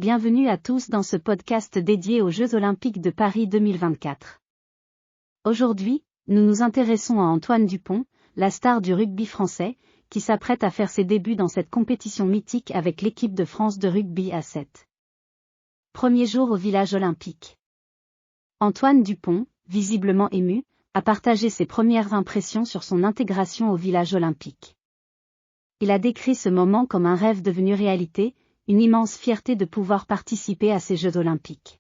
bienvenue à tous dans ce podcast dédié aux Jeux Olympiques de Paris 2024. Aujourd'hui, nous nous intéressons à Antoine Dupont, la star du rugby français, qui s'apprête à faire ses débuts dans cette compétition mythique avec l'équipe de France de rugby à 7. Premier jour au village olympique. Antoine Dupont, visiblement ému, a partagé ses premières impressions sur son intégration au village olympique. Il a décrit ce moment comme un rêve devenu réalité, une immense fierté de pouvoir participer à ces Jeux olympiques.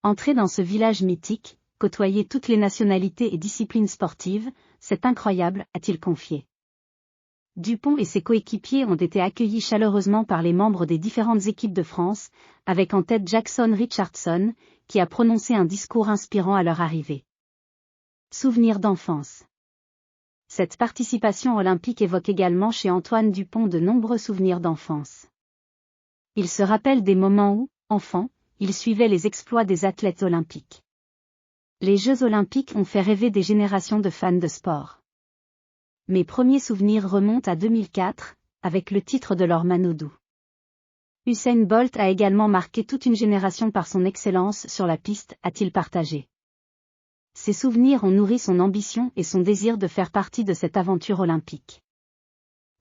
Entrer dans ce village mythique, côtoyer toutes les nationalités et disciplines sportives, c'est incroyable, a-t-il confié. Dupont et ses coéquipiers ont été accueillis chaleureusement par les membres des différentes équipes de France, avec en tête Jackson Richardson, qui a prononcé un discours inspirant à leur arrivée. Souvenirs d'enfance. Cette participation olympique évoque également chez Antoine Dupont de nombreux souvenirs d'enfance. Il se rappelle des moments où, enfant, il suivait les exploits des athlètes olympiques. Les Jeux olympiques ont fait rêver des générations de fans de sport. Mes premiers souvenirs remontent à 2004, avec le titre de l'or Manodou. Usain Bolt a également marqué toute une génération par son excellence sur la piste, a-t-il partagé. Ces souvenirs ont nourri son ambition et son désir de faire partie de cette aventure olympique.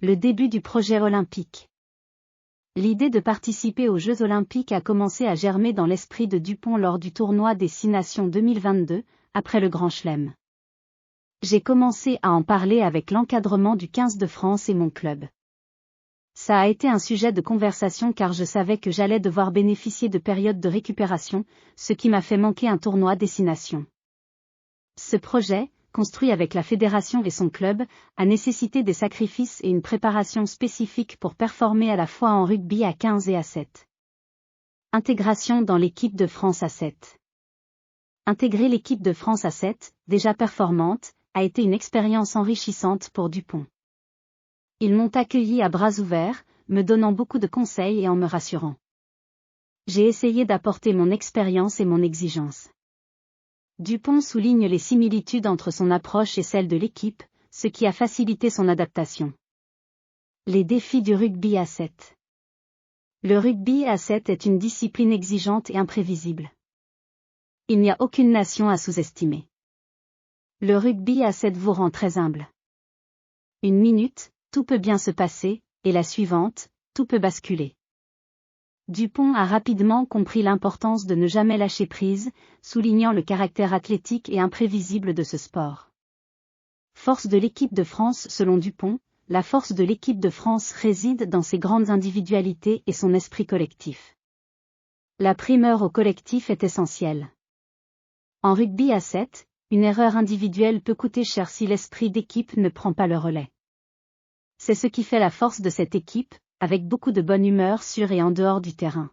Le début du projet olympique. L'idée de participer aux Jeux olympiques a commencé à germer dans l'esprit de Dupont lors du tournoi des 6 Nations 2022, après le Grand Chelem. J'ai commencé à en parler avec l'encadrement du 15 de France et mon club. Ça a été un sujet de conversation car je savais que j'allais devoir bénéficier de périodes de récupération, ce qui m'a fait manquer un tournoi des 6 Nations. Ce projet, construit avec la fédération et son club, a nécessité des sacrifices et une préparation spécifique pour performer à la fois en rugby à 15 et à 7. Intégration dans l'équipe de France à 7. Intégrer l'équipe de France à 7, déjà performante, a été une expérience enrichissante pour Dupont. Ils m'ont accueilli à bras ouverts, me donnant beaucoup de conseils et en me rassurant. J'ai essayé d'apporter mon expérience et mon exigence. Dupont souligne les similitudes entre son approche et celle de l'équipe, ce qui a facilité son adaptation. Les défis du rugby à 7. Le rugby à 7 est une discipline exigeante et imprévisible. Il n'y a aucune nation à sous-estimer. Le rugby à 7 vous rend très humble. Une minute, tout peut bien se passer, et la suivante, tout peut basculer. Dupont a rapidement compris l'importance de ne jamais lâcher prise, soulignant le caractère athlétique et imprévisible de ce sport. Force de l'équipe de France. Selon Dupont, la force de l'équipe de France réside dans ses grandes individualités et son esprit collectif. La primeur au collectif est essentielle. En rugby à 7, une erreur individuelle peut coûter cher si l'esprit d'équipe ne prend pas le relais. C'est ce qui fait la force de cette équipe, avec beaucoup de bonne humeur sur et en dehors du terrain.